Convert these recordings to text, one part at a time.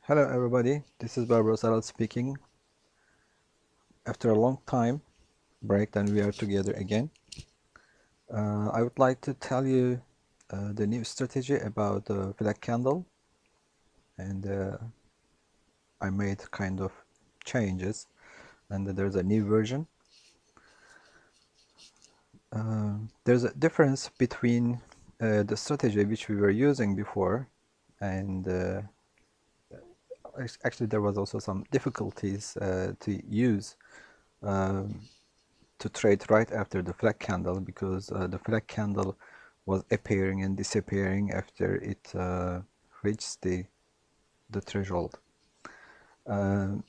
Hello everybody, this is Barbaros Aral speaking. After a long time break, then we are together again. I would like to tell you the new strategy about the flag candle, and I made kind of changes, and there's a new version. There's a difference between the strategy which we were using before, and actually there was also some difficulties to use to trade right after the flag candle, because the flag candle was appearing and disappearing after it reached the threshold. When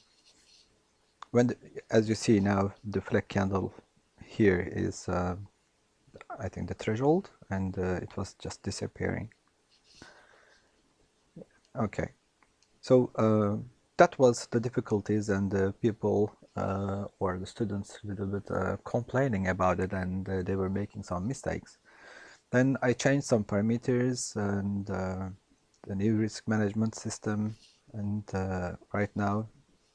as you see now, the flag candle here is I think the threshold, and it was just disappearing. Okay, so that was the difficulties, and the people or the students a little bit complaining about it, and they were making some mistakes. Then I changed some parameters and the new risk management system, and right now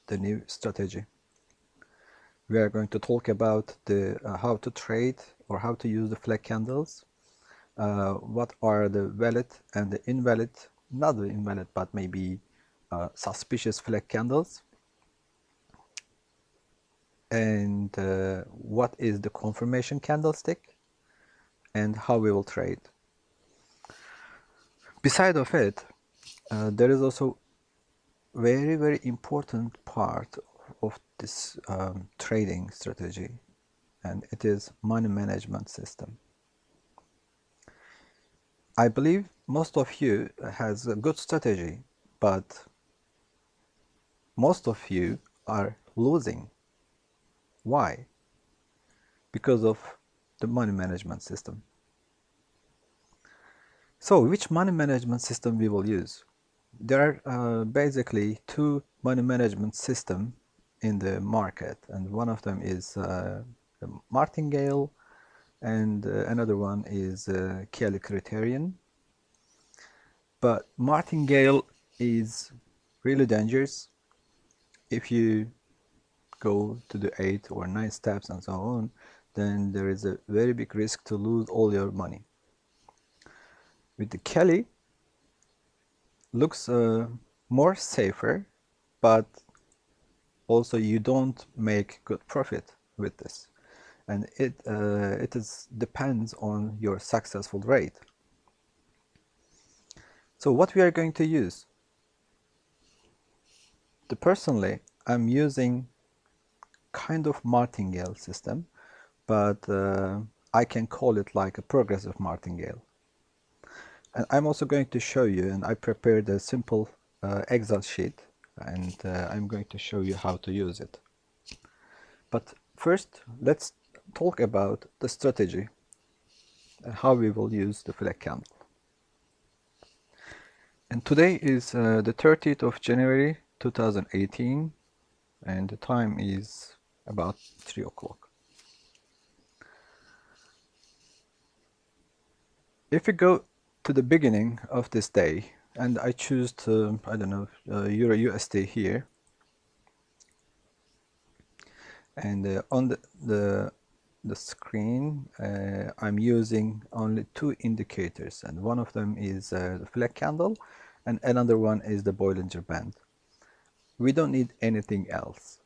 the new strategy. We are going to talk about the how to trade or how to use the flag candles. What are the valid and the invalid, not the invalid, but maybe suspicious flag candles, and what is the confirmation candlestick, and how we will trade. Beside of it, there is also very important part of this trading strategy, and it is money management system. I believe most of you has a good strategy, but most of you are losing. Why? Because of the money management system. So which money management system we will use? There are basically two money management systems in the market, and one of them is the martingale, and another one is Kelly criterion. But martingale is really dangerous. If you go to the 8 or 9 steps and so on, then there is a very big risk to lose all your money. With the Kelly, looks more safer, but also you don't make good profit with this, and it depends on your successful rate. So what we are going to use? Personally, I'm using kind of martingale system, but I can call it like a progressive martingale. And I'm also going to show you, and I prepared a simple Excel sheet, and I'm going to show you how to use it. But first, let's talk about the strategy and how we will use the flag candle. And today is the 30th of January 2018, and the time is about 3 o'clock. If we go to the beginning of this day, and I choose to, I don't know, Euro USD here, and on the screen, I'm using only two indicators, and one of them is the flag candle, and another one is the Bollinger Band. We don't need anything else.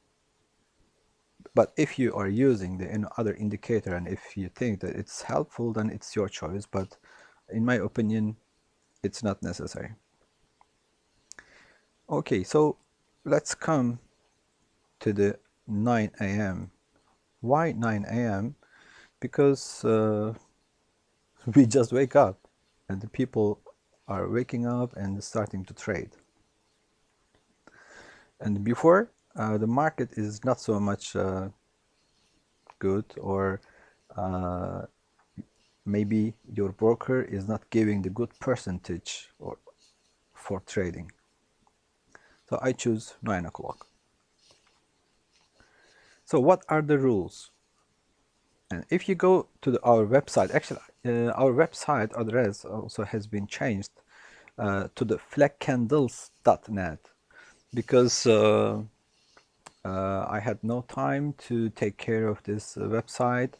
But if you are using the other indicator, and if you think that it's helpful, then it's your choice. But in my opinion, it's not necessary. Okay, so let's come to the 9 a.m. Why 9 a.m.? Because we just wake up, and the people are waking up and starting to trade. And before, the market is not so much good, or maybe your broker is not giving the good percentage for trading. So I choose 9 o'clock. So what are the rules? And if you go to our website, actually our website address also has been changed to the flagcandles.net. because I had no time to take care of this website.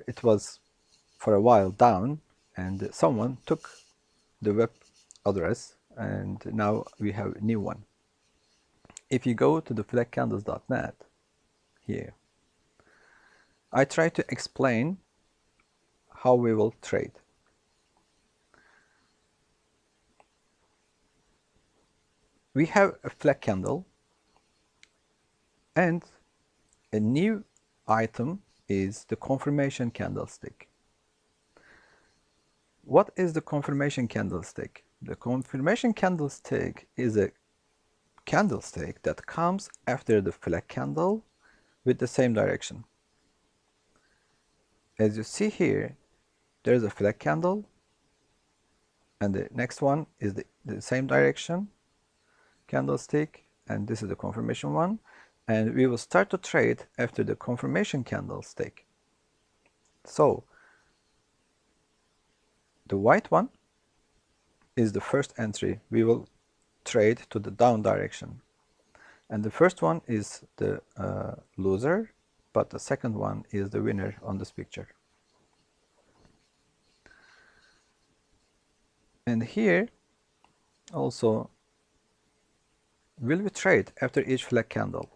It was for a while down, and someone took the web address, and now we have a new one. If you go to the flagcandles.net here, I try to explain how we will trade. We have a flag candle, and a new item is the confirmation candlestick. What is the confirmation candlestick? The confirmation candlestick is a candlestick that comes after the flag candle with the same direction. As you see here, there is a flag candle, and the next one is the same direction candlestick, and this is the confirmation one, and we will start to trade after the confirmation candlestick. So the white one is the first entry. We will trade to the down direction, and the first one is the loser, but the second one is the winner on this picture. And here also, will we trade after each flag candle?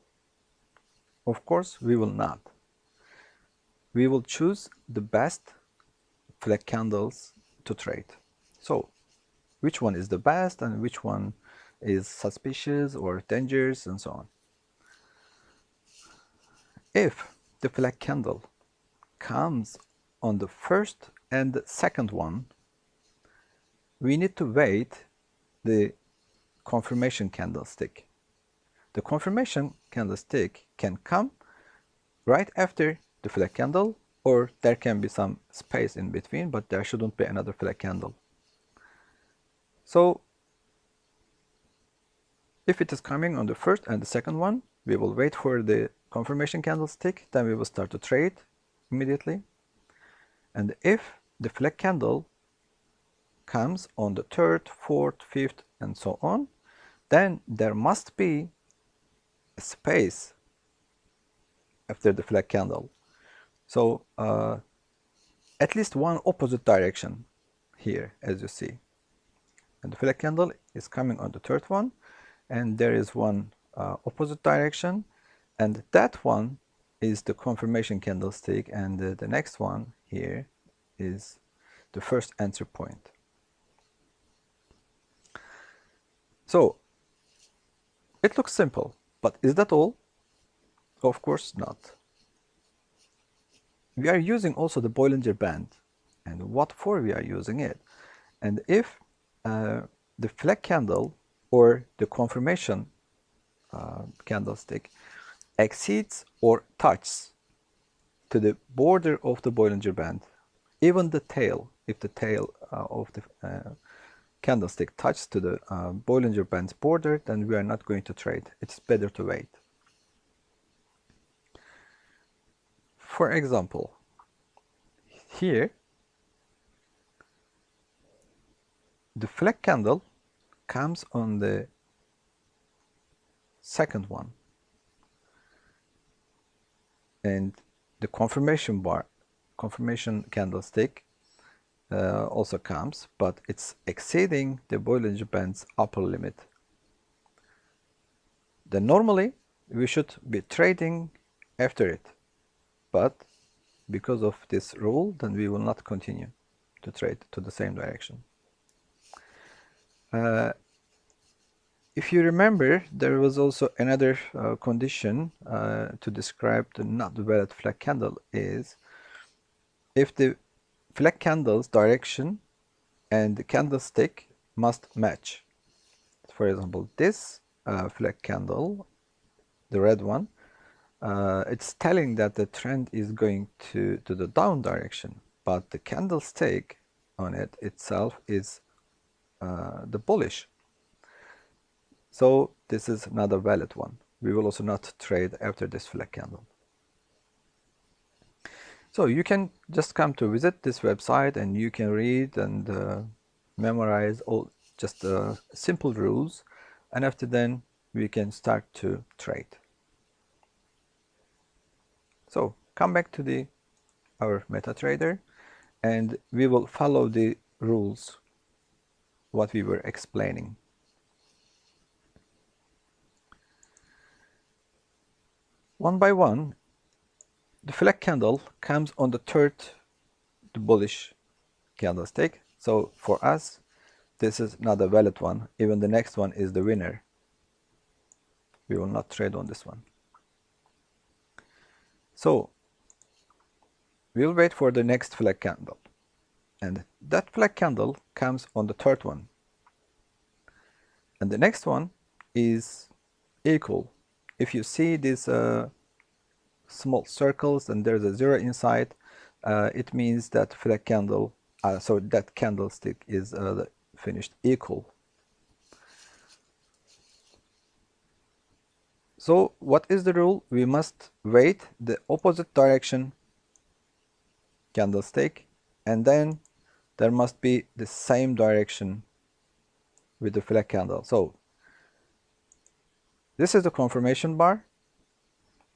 Of course we will not. We will choose the best flag candles to trade. So which one is the best and which one is suspicious or dangerous and so on. If the flag candle comes on the first and the second one, we need to wait the confirmation candlestick. The confirmation candlestick can come right after the flag candle, or there can be some space in between, but there shouldn't be another flag candle. So if it is coming on the first and the second one, we will wait for the confirmation candlestick, then we will start to trade immediately. And if the flag candle comes on the third, fourth, fifth, and so on, then there must be a space after the flag candle. So at least one opposite direction here, as you see. And the flag candle is coming on the third one, and there is one opposite direction, and that one is the confirmation candlestick, and the next one here is the first entry point. So it looks simple, but is that all? Of course not. We are using also the Bollinger Band, and what for we are using it. And if the flag candle or the confirmation candlestick exceeds or touches to the border of the Bollinger Band, even the tail, if the tail of the candlestick touches to the Bollinger Band's border, then we are not going to trade. It's better to wait. For example, here the flag candle comes on the second one, and the confirmation candlestick also comes, but it's exceeding the Bollinger Band's upper limit. Then normally we should be trading after it, but because of this rule, then we will not continue to trade to the same direction. If you remember, there was also another condition to describe the not valid flag candle is if the flag candle's direction and the candlestick must match. For example, this flag candle, the red one, it's telling that the trend is going to the down direction, but the candlestick on it itself is the bullish. So this is not a valid one. We will also not trade after this flag candle. So you can just come to visit this website and you can read and memorize all just simple rules and after then we can start to trade. So come back to our MetaTrader, and we will follow the rules what we were explaining. One by one, the flag candle comes on the third, the bullish candlestick. So for us, this is not a valid one. Even the next one is the winner. We will not trade on this one. So we'll wait for the next flag candle. And that flag candle comes on the third one. And the next one is equal. If you see these small circles and there's a zero inside, it means that flag candle, so that candlestick is finished equal. So what is the rule? We must wait the opposite direction candlestick, and then there must be the same direction with the flag candle. So this is the confirmation bar,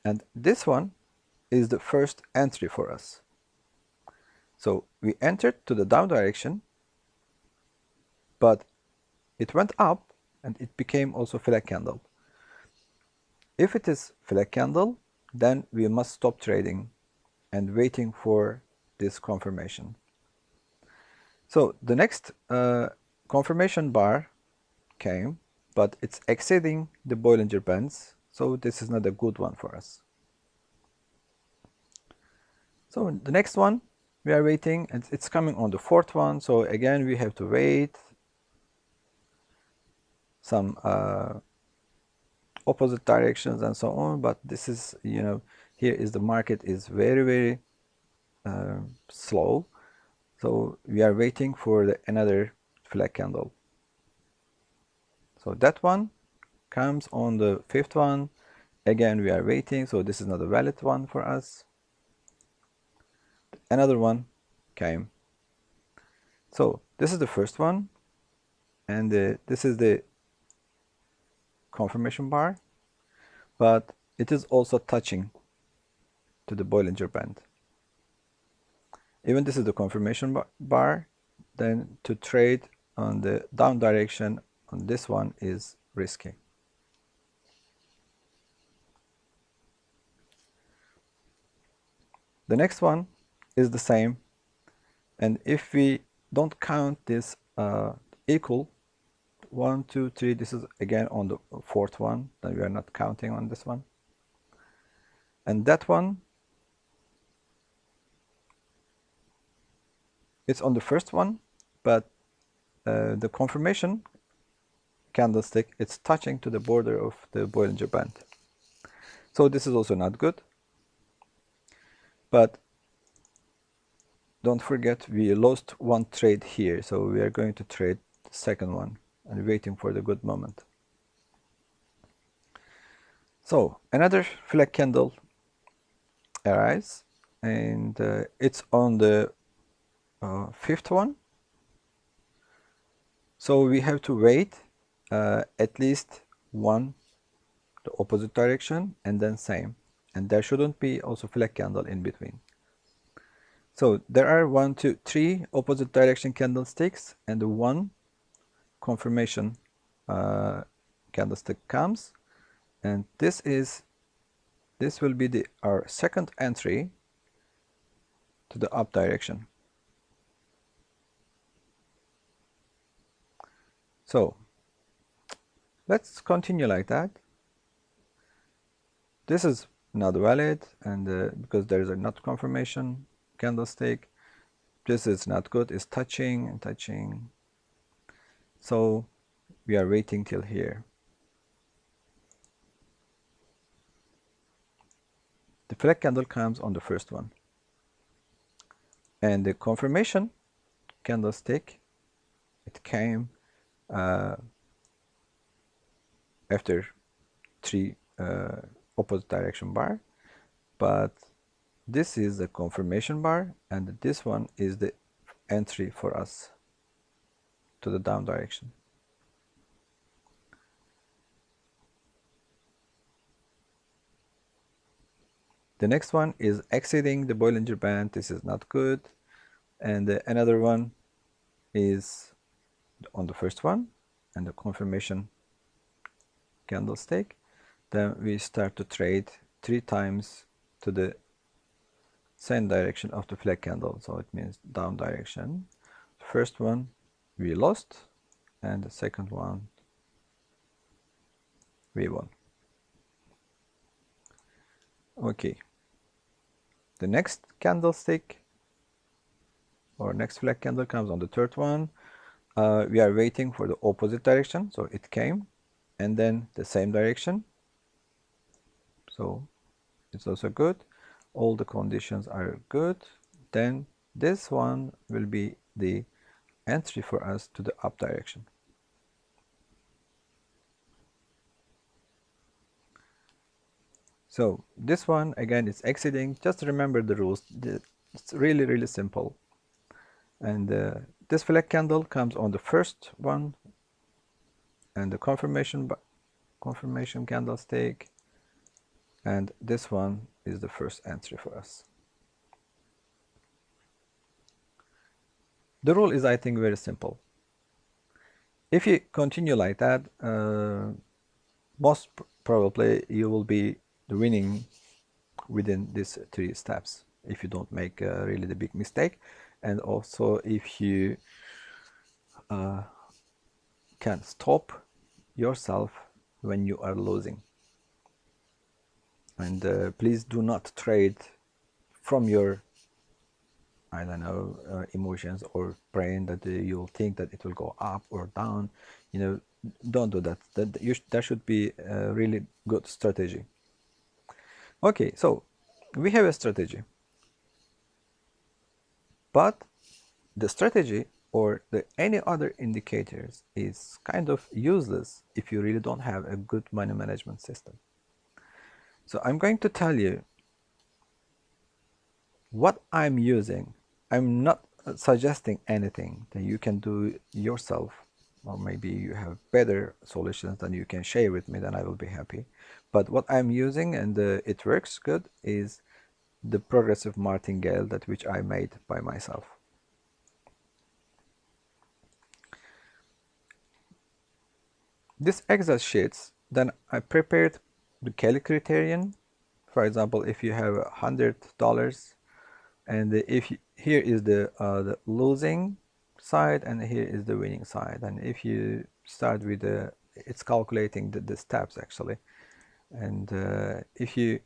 and this one is the first entry for us. So we entered to the down direction, but it went up and it became also flag candle. If it is flag candle, then we must stop trading and waiting for this confirmation. So the next confirmation bar came, but it's exceeding the Bollinger Bands, so this is not a good one for us. So the next one, we are waiting, and it's coming on the fourth one, so again we have to wait some opposite directions and so on, but this is, here is the market is very slow, so we are waiting for another flag candle. So that one comes on the fifth one. Again, we are waiting, so this is not a valid one for us. Another one came. So this is the first one, and this is the confirmation bar, but it is also touching to the Bollinger Band. Even this is the confirmation bar, then to trade on the down direction on this one is risky. The next one is the same, and if we don't count this equal 1, 2, 3, this is again on the fourth one, then we are not counting on this one. And that one, it's on the first one, but the confirmation candlestick, it's touching to the border of the Bollinger Band. So this is also not good. But don't forget, we lost one trade here, so we are going to trade the second one and waiting for the good moment. So another flag candle arrives, and it's on the fifth one. So we have to wait at least one, the opposite direction, and then same. And there shouldn't be also flag candle in between. So there are 1, 2, 3 opposite direction candlesticks, and the one confirmation candlestick comes, and this will be our second entry to the up direction. So let's continue like that. This is not valid, and because there is a not confirmation candlestick, this is not good, it's touching and touching, so we are waiting till here. The flag candle comes on the first one, and the confirmation candlestick, it came after 3 opposite direction bar, but this is the confirmation bar, and this one is the entry for us to the down direction. The next one is exceeding the Bollinger Band. This is not good. And another one is on the first one and the confirmation candlestick. Then we start to trade 3 times to the same direction of the flag candle. So it means down direction. The first one we lost, and the second one we won. Okay. The next candlestick or next flag candle comes on the third one. We are waiting for the opposite direction, so it came, and then the same direction, so it's also good. All the conditions are good. Then this one will be the entry for us to the up direction. So this one again is exceeding. Just remember the rules. It's really simple. And this flag candle comes on the first one, and the confirmation candlestick, and this one is the first entry for us. The rule is, I think, very simple. If you continue like that, most probably you will be winning within these 3 steps if you don't make really the big mistake, and also if you can stop yourself when you are losing. And please do not trade from your, I don't know, emotions or brain that you'll think that it will go up or down. You know, don't do that. That should be a really good strategy. Okay, so we have a strategy, but the strategy or any other indicators is kind of useless if you really don't have a good money management system. So I'm going to tell you what I'm using. I'm not suggesting anything that you can do yourself, or maybe you have better solutions that you can share with me, then I will be happy. But what I'm using, and it works good, is the progressive martingale that which I made by myself. This Excel sheets, then I prepared the Kelly criterion. For example, if you have $100, and if here is the losing side, and here is the winning side, and if you start with it's calculating the steps actually, and if you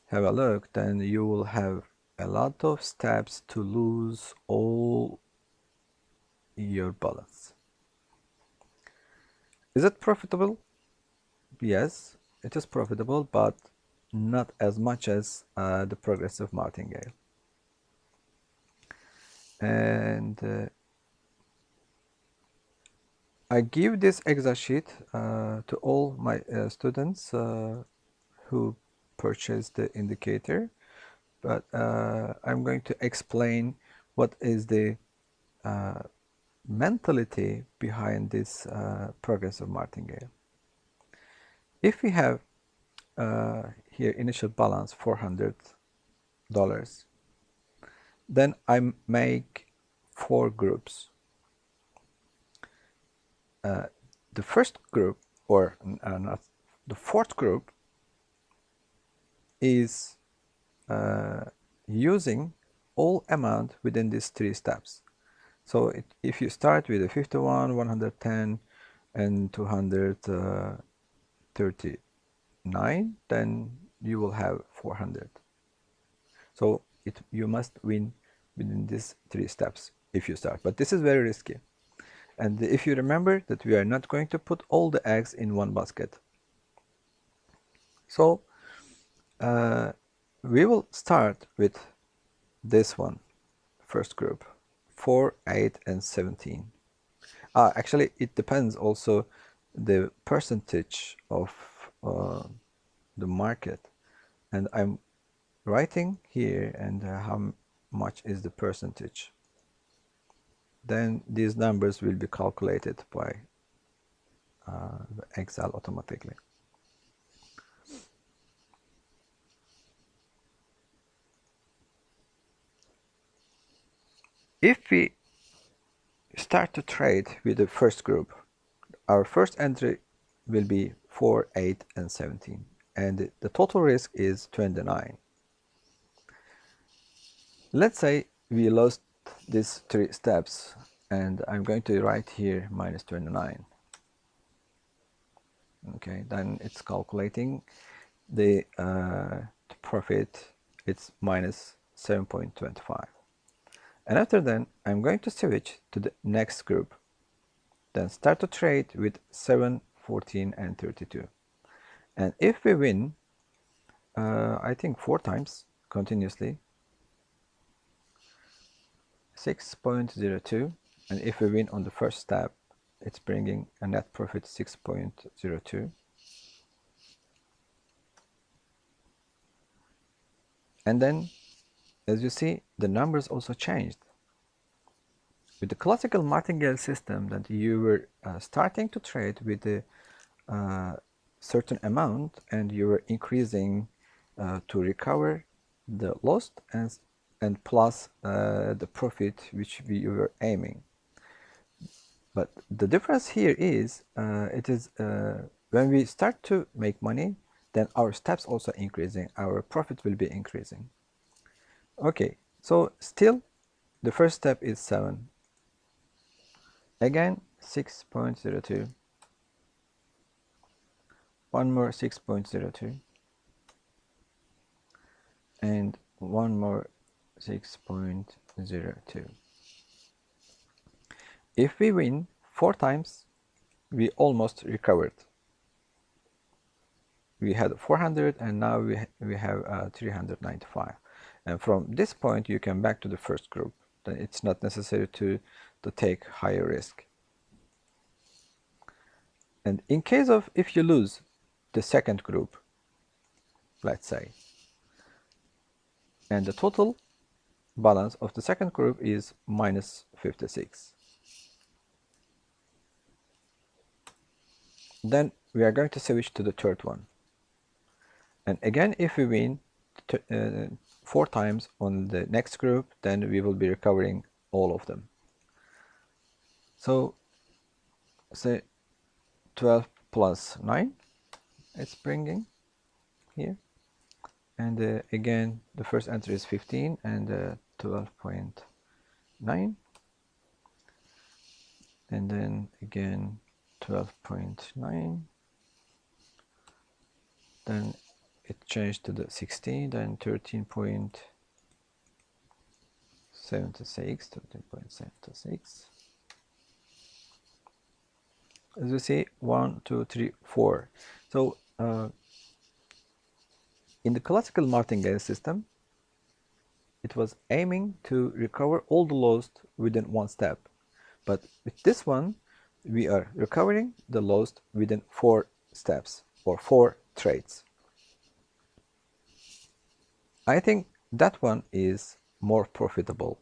have a look, then you will have a lot of steps to lose all your balance. Is it profitable? Yes, it is profitable, but not as much as the progressive martingale. And I give this Excel sheet to all my students who purchase the indicator, but I'm going to explain what is the mentality behind this progressive martingale. If we have here initial balance $400, then I make 4 groups. The first group, or not, the fourth group, is using all amount within these 3 steps. So if you start with a 51, 110, and 239, then you will have 400. So you must win within these 3 steps if you start. But this is very risky. And if you remember that we are not going to put all the eggs in one basket. So we will start with this one, first group, 4, 8, and 17. Actually, it depends also the percentage of the market. And I'm writing here and how much is the percentage. Then these numbers will be calculated by the Excel automatically. If we start to trade with the first group, our first entry will be 4, 8, and 17, and the total risk is 29. Let's say we lost these 3 steps, and I'm going to write here minus 29. Okay, then it's calculating the profit. It's minus 7.25. And after then, I'm going to switch to the next group. Then start to trade with 7, 14, and 32. And if we win, I think 4 times continuously, 6.02. And if we win on the first step, it's bringing a net profit 6.02. And then, as you see, the numbers also changed. With the classical martingale system, that you were starting to trade with a certain amount, and you were increasing to recover the lost and plus the profit which we were aiming. But the difference here is when we start to make money, then our steps also increasing, our profit will be increasing. Okay, so still the first step is 7. Again 6.02. One more 6.02. And one more 6.02. If we win 4 times, we almost recovered. We had 400, and now we have 395. And from this point, you can back to the first group. Then it's not necessary to take higher risk. And in case of if you lose the second group, let's say, and the total balance of the second group is minus 56. Then we are going to switch to the third one. And again, if we win 4 times on the next group, then we will be recovering all of them. So say 12 plus 9, it's bringing here. And again, the first entry is 15 and 12.9. And then again 12.9. Then it changed to the 16, then 13.76, 13.76. As you see, 1, 2, 3, 4. So in the classical martingale system, it was aiming to recover all the lost within 1 step. But with this one, we are recovering the lost within 4 steps or 4 trades. I think that one is more profitable.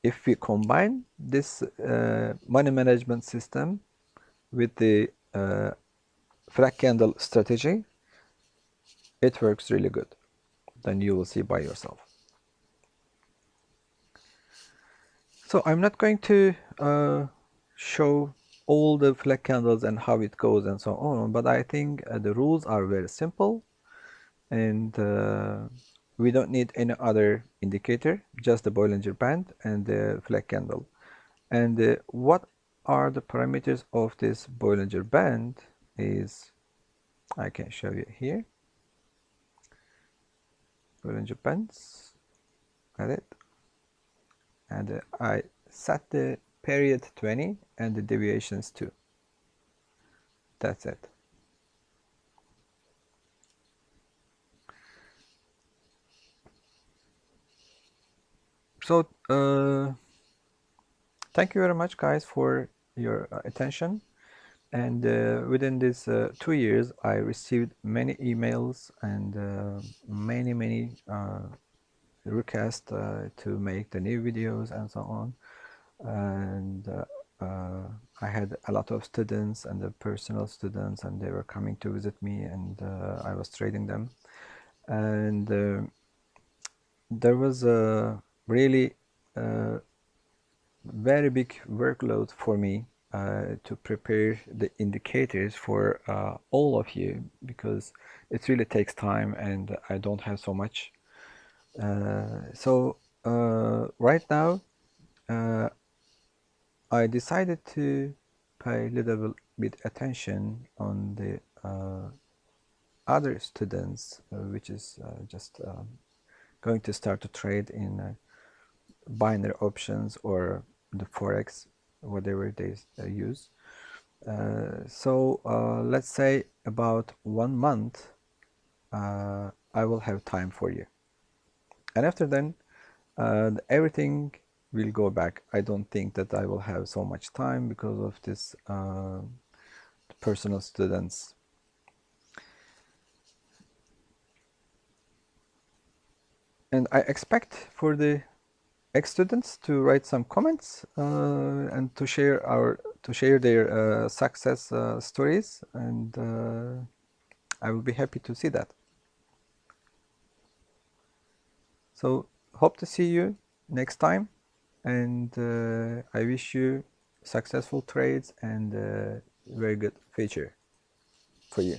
If we combine this money management system with the flag candle strategy, it works really good. Then you will see by yourself. So I'm not going to show all the flag candles and how it goes and so on, but I think the rules are very simple, and we don't need any other indicator, just the Bollinger Band and the flag candle. And what are the parameters of this Bollinger Band is, I can show you here. Bollinger Bands, got it. And I set the period 20 and the deviations 2. That's it. So thank you very much, guys, for your attention. And within these 2 years, I received many emails and many requests to make the new videos and so on. And I had a lot of students and the personal students, and they were coming to visit me, and I was trading them. And there was a really very big workload for me to prepare the indicators for all of you, because it really takes time and I don't have so much. So right now I decided to pay a little bit attention on the other students, which is just going to start to trade in binary options or the forex, whatever they use. So let's say about 1 month I will have time for you, and after then everything will go back. I don't think that I will have so much time because of this personal students. And I expect for the ex-students to write some comments and to share their success stories, and I will be happy to see that. So hope to see you next time, and I wish you successful trades and very good future for you.